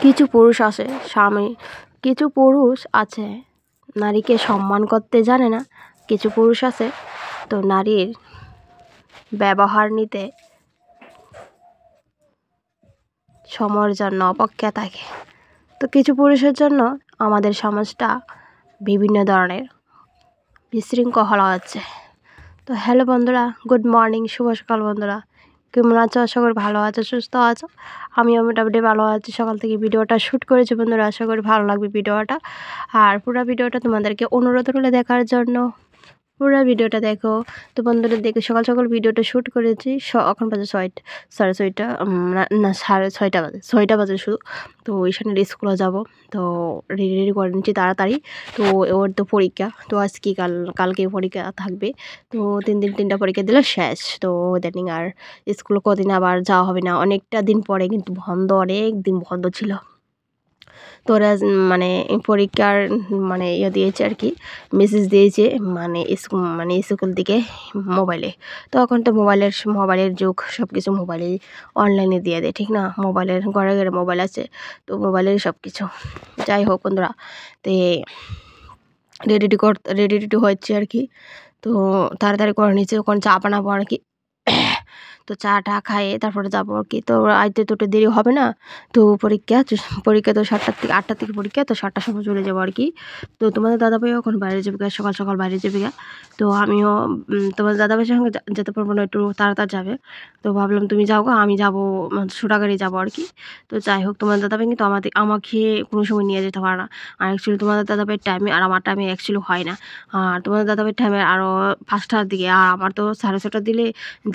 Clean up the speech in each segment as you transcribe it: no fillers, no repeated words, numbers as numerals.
কিছু পুরুষ আছে কিছু পুরুষ আছে নারীকে সম্মান করতে জানে না, কিছু পুরুষ আছে তো নারীর ব্যবহার নিতে সময়ের জন্য অপেক্ষা থাকে। তো কিছু পুরুষের জন্য আমাদের সমাজটা বিভিন্ন ধরনের বিশৃঙ্খলা হচ্ছে। তো হ্যালো বন্ধুরা, গুড মর্নিং, শুভ সকাল বন্ধুরা। কেমন আছো? আশা করি ভালো আছো, সুস্থ আছো। আমিও মোটামুটি ভালো আছি। সকাল থেকে ভিডিওটা শ্যুট করেছি বন্ধুরা, আশা করি ভালো লাগবে ভিডিওটা। আর পুরো ভিডিওটা তোমাদেরকে অনুরোধ করলে দেখার জন্য। পুরো ভিডিওটা দেখো। তো বন্ধুরা দেখো, সকাল সকাল ভিডিওটা শ্যুট করেছি। এখন বাজে 6:30 না 6:30 বাজে, 6টা বাজে শুধু। তো ওইখানে স্কুলে যাব, তো রেডি করে নিচ্ছি তাড়াতাড়ি। তো ওর তো পরীক্ষা, তো আজকে কালকে পরীক্ষা থাকবে। তো 3 দিন 3টা পরীক্ষা দিলে শেষ। তো ইদানিং আর স্কুলে কদিন আবার যাওয়া হবে না, অনেকটা দিন পরে কিন্তু বন্ধ, অনেক দিন বন্ধ ছিল। তো ওরা মানে পরীক্ষার মানে দিয়েছে আর কি, মেসেজ দিয়েছে মানে স্কুল থেকে মোবাইলে। তো এখন তো মোবাইলের যুগ, সব কিছু মোবাইলে অনলাইনে দিয়ে দেয়, ঠিক না? মোবাইলের ঘরে ঘরে মোবাইল আছে, তো মোবাইলের সব কিছু। যাই হোক বন্ধুরা, তো রেডি হচ্ছে আর কি। তো তাড়াতাড়ি করে নিচ্ছে, ওখানে চা বানাবো আর কি। তো চাটা খাইয়ে তারপরে যাবো আর কি। তো আইতে তো দেরি হবে না। তো পরীক্ষা তো 7টার থেকে 8টার থেকে পরীক্ষা, তো 7টার সময় চলে যাবো আর কি। তো তোমাদের দাদাভাইও এখন বাইরে যাবে, সকাল সকাল বাইরে যাবে। তো আমিও তোমাদের দাদাভাইয়ের সঙ্গে যেতে পারবো না, একটু তাড়াতাড়ি যাবে। তো ভাবলাম তুমি যাও গা, আমি যাবো ছোটা গাড়ি যাবো আর কি। তো যাই হোক, তোমাদের দাদাভাই কিন্তু আমাকে কোনো সময় নিয়ে যেতে পারে না। আর অ্যাকচুয়ালি তোমাদের দাদাভাইয়ের টাইমে আর আমার টাইমে অ্যাকচুয়ালি হয় না। আর তোমাদের দাদাভাইয়ের টাইমে আরও 5টার দিকে, আর আমার তো 6:30 দিলে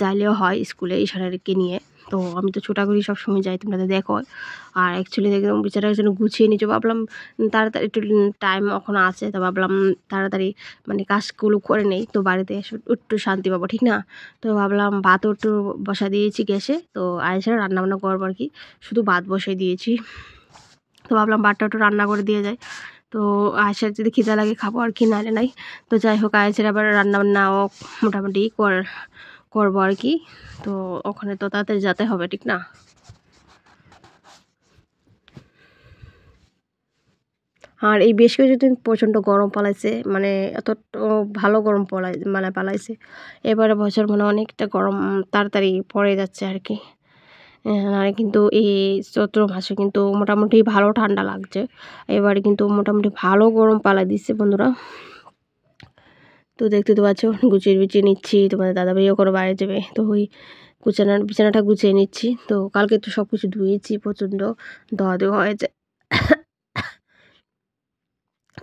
যাইলেও হয় স্কুলে ইশারাকে নিয়ে। তো আমি তো ছোটাগুড়ি সবসময় যাই, তোমরা দেখো। আর অ্যাকচুয়ালি দেখলাম বিচারার জন্য গুছিয়ে নিচ্ছি, ভাবলাম তাড়াতাড়ি একটু টাইম এখন আছে, তো ভাবলাম তাড়াতাড়ি মানে কাজগুলো করে নেই, তো বাড়িতে এসে একটু শান্তি পাবো, ঠিক না? তো ভাবলাম ভাতও একটু বসা দিয়েছি গ্যাসে, তো আয়েসে রান্নাবান্না করবো আর কি, শুধু ভাত বসিয়ে দিয়েছি। তো ভাবলাম ভাতটা একটু রান্না করে দিয়ে যায়, তো আয়েসের যদি খিদে লাগে খাবো আর কি, নাহলে নাই। তো যাই হোক, আয়েসের আবার রান্নাবান্নাও মোটামুটি করবো আর কি। তো ওখানে তো তাড়াতাড়ি যেতে হবে, ঠিক না? আর এই বেশ কিছুদিন প্রচণ্ড গরম পালাইছে, মানে এত ভালো গরম পালাইছে। এবারে বছর মানে অনেকটা গরম তাড়াতাড়ি পড়ে যাচ্ছে আর কি। আর কিন্তু এই চৈত্র মাসে কিন্তু মোটামুটি ভালো ঠান্ডা লাগছে। এবারে কিন্তু মোটামুটি ভালো গরম পালাই দিচ্ছে বন্ধুরা। তো দেখতে তো পাচ্ছ, গুছিয়ে নিচ্ছি। তোমাদের দাদাভাইও করে বাইরে যাবে, তো ওই বিছানাটা গুছিয়ে নিচ্ছি। তো কালকে তো সব কিছু ধুয়েছি, প্রচণ্ড ধোয়া হয়েছে।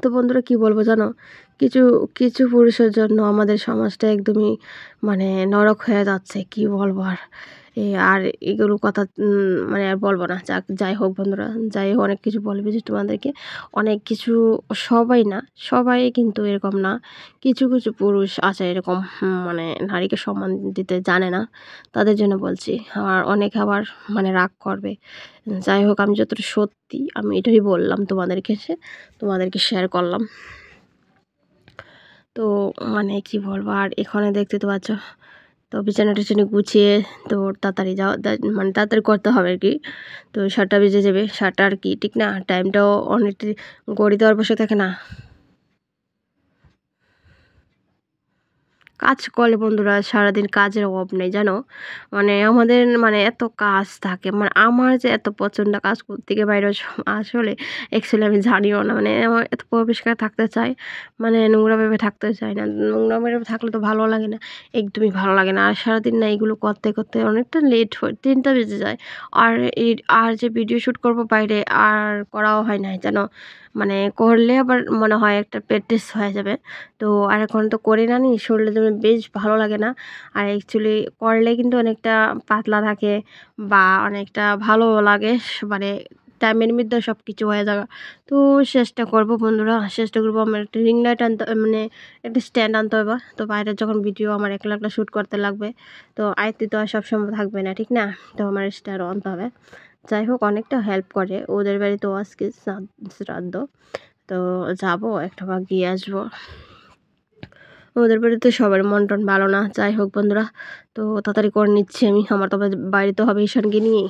তো বন্ধুরা কি বলবো জানো, কিছু কিছু পুরুষের জন্য আমাদের সমাজটা একদমই মানে নরক হয়ে যাচ্ছে, কি বলবো আর। আর এগুলো কথা মানে আর বলবো না। যাই হোক বন্ধুরা, যাই হোক, অনেক কিছু বলবে যে তোমাদেরকে, অনেক কিছু। সবাই না, সবাই কিন্তু এরকম না। কিছু কিছু পুরুষ আছে এরকম, মানে নারীকে সম্মান দিতে জানে না, তাদের জন্য বলছি। আর অনেকে আবার মানে রাগ করবে। যাই হোক, আমি যতটা সত্যি আমি এটাই বললাম তোমাদেরকে শেয়ার করলাম। তো মানে কি বলবো আর, এখানে দেখতে তো পাচ্ছ, তো বিছানা টিছানা গুছিয়ে তো তাড়াতাড়ি মানে তাড়াতাড়ি করতে হবে আর কি। তো 7টা বেজে যাবে, 7টা আর কি, ঠিক না? টাইমটাও অনেকটা ঘড়িতে আর বসে থাকে না। কাজ করলে বন্ধুরা সারাদিন কাজের অভাব নেই, জানো? মানে আমাদের মানে এত কাজ থাকে, মানে আমার যে এত প্রচণ্ড কাজ থেকে বাইরে আসলে অ্যাকচুয়ালি আমি জানিও না। মানে আমার এত পরিষ্কার থাকতে চাই, মানে নোংরাভাবে থাকতে চাই না। নোংরাভাবে থাকলে তো ভালো লাগে না, একদমই ভালো লাগে না। আর সারাদিন না এগুলো করতে করতে অনেকটা লেট হয়, 3টা বেজে যায়। আর আর যে ভিডিও শ্যুট করবো বাইরে, আর করাও হয় না, জানো? মানে করলে আবার মনে হয় একটা প্র্যাকটিস হয়ে যাবে। তো আর এখন তো করি না, শরীরে যেন বেশ ভালো লাগে না। আর অ্যাকচুয়ালি করলে কিন্তু অনেকটা পাতলা থাকে বা অনেকটা ভালো লাগে, মানে টাইমের মধ্যে সব কিছু হয়ে যাবে। তো চেষ্টা করবো বন্ধুরা, চেষ্টা করবো। আমার একটা রিং লাইট আনতে, মানে একটা স্ট্যান্ড আনতে হবে। তো বাইরে যখন ভিডিও আমার একলা একলা শ্যুট করতে লাগবে, তো আয়ত্তে তো আর সবসময় থাকবে না, ঠিক না? তো আমার স্ট্যান্ড আনতে হবে। যাই হোক, অনেকটা হেল্প করে ওদের বাড়িতেও আজকে শ্রাদ্ধ। তো যাবো, একটা বার গিয়ে আসবো। ওদের বাড়িতে সবার মন টন ভালো না। যাই হোক বন্ধুরা, তো তাড়াতাড়ি করে নিচ্ছি আমি, আমার তো বাইরে তো হবে ঈশানকে নিয়ে।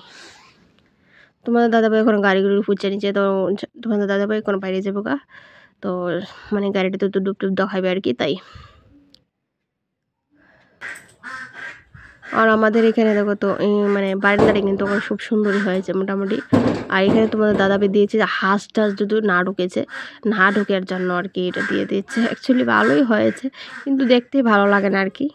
তোমাদের দাদাভাই এখন গাড়িগুলো পুচ্ছে নিচ্ছে, তো তোমাদের দাদাভাই এখন বাইরে যাবো গা, তো মানে গাড়িটা তো ডুব টুব দেখাবে আর কি, তাই। আর আমাদের এখানে দেখো তো মানে বারান্দাটা কিন্তু খুব সুন্দরই হয়েছে মোটামুটি। আর এখানে তোমাদের দাদাভাই দিয়েছে যে হাঁস টাস যদি না ঢুকেছে, না ঢুকের জন্য আর কি এটা দিয়ে দিচ্ছে। অ্যাকচুয়ালি ভালোই হয়েছে, কিন্তু দেখতে ভালো লাগে না আর কি।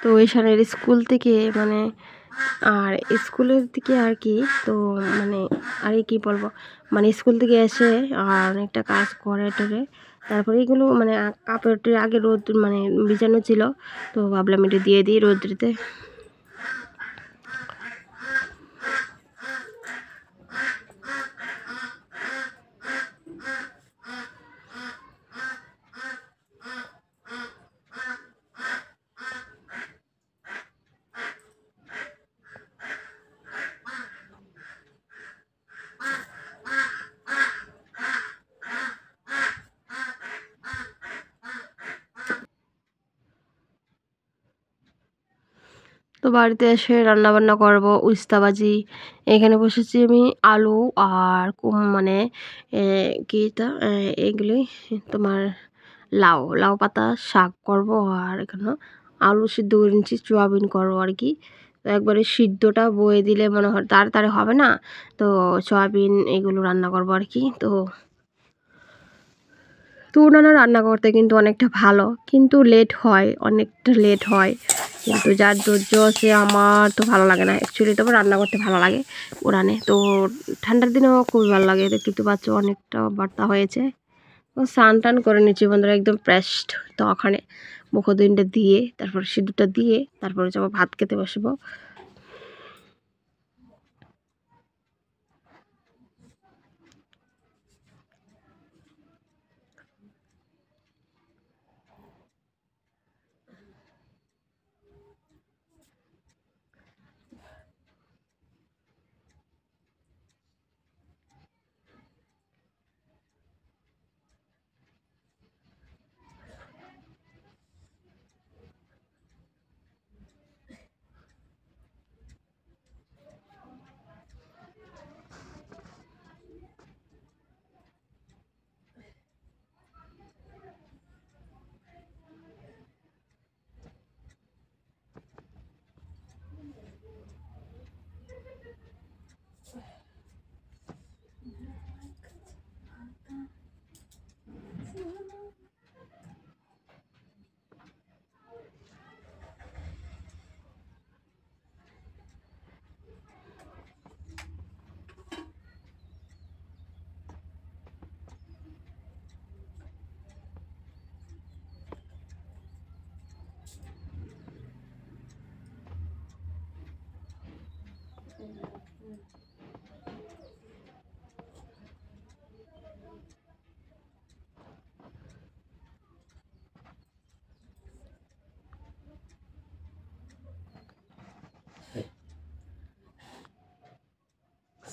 তো ঈশানের স্কুল থেকে মানে আর স্কুলের থেকে আর কি, তো মানে আর কি বলবো, মানে স্কুল থেকে এসে আর অনেকটা কাজ করে টরে, তারপরে এগুলো মানে কাপড়টির আগে রোদ মানে ভিজানো ছিল, তো ভাবলাম এটা দিয়ে দিই রোদ্রিতে। তো বাড়িতে এসে রান্নাবান্না করব উস্তা ভাজি। এখানে বসেছি আমি আলু আর মানে কি এটা এগুলি তোমার লাউ লাউ পাতা শাক করব, আর এখানে আলু সিদ্ধ করে নিচ্ছি, সোয়াবিন করবো আর কি। তো একবারে সিদ্ধটা বয়ে দিলে মনে হয় তাড়াতাড়ি হবে না, তো সয়াবিন এগুলো রান্না করবো আর কি। তো উনারা রান্না করতে কিন্তু অনেকটা ভালো, কিন্তু লেট হয়, অনেকটা লেট হয়, কিন্তু যার ধৈর্য আছে, আমার তো ভালো লাগে না অ্যাকচুয়ালি, তবে রান্না করতে ভালো লাগে উনানে। তো ঠান্ডার দিনেও খুবই ভালো লাগে, দেখতে তো পাচ্ছ অনেকটা বার্তা হয়েছে। তো স্নান টান করে নিচ্ছি বন্ধুরা, একদম ফ্রেশড। তো ওখানে মুখোদিনটা দিয়ে তারপর সিঁদুরটা দিয়ে তারপরে যাবো ভাত খেতে বসবো।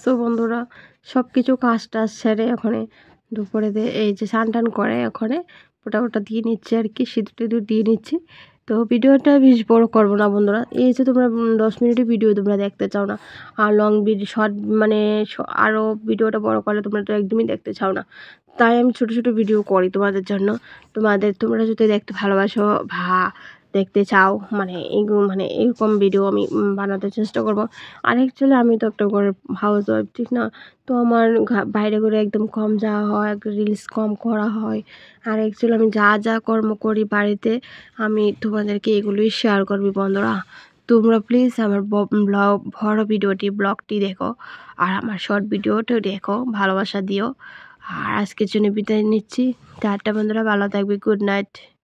সো বন্ধুরা, সব কিছু কাজ টাজ সেরে ওখানে দুপুরে এই যে স্নান টান করে ওখানে ওটা দিয়ে নিচ্ছে আর কি, সিঁদুর টিঁদুর দিয়ে নিচ্ছি। তো ভিডিওটা বেশ বড় করবো না বন্ধুরা, এই যে তোমরা 10 মিনিটের ভিডিও তোমরা দেখতে চাও না, আর লং ভিডিও শর্ট মানে আরও ভিডিওটা বড় করলে তোমরা তো একদমই দেখতে চাও না, তাই আমি ছোট ছোট ভিডিও করি তোমাদের জন্য। তোমরা যদি দেখতে ভালোবাসো দেখতে চাও, মানে মানে এরকম ভিডিও আমি বানাতে চেষ্টা করব। আর অ্যাকচুয়ালি আমি তো একটা ঘরের হাউস ওয়াইফ, ঠিক না? তো আমার বাইরে করে একদম কম যাওয়া হয়, রিলস কম করা হয়। আর অ্যাকচুয়ালি আমি যা যা কর্ম করি বাড়িতে, আমি তোমাদেরকে এগুলোই শেয়ার করবি বন্ধুরা। তোমরা প্লিজ আমার বড় ব্লগটি দেখো, আর আমার শর্ট ভিডিওটাও দেখো, ভালোবাসা দিও। আর আজকের জন্য বিদায় নিচ্ছি। টাটা বন্ধুরা, ভালো থাকবে, গুড নাইট।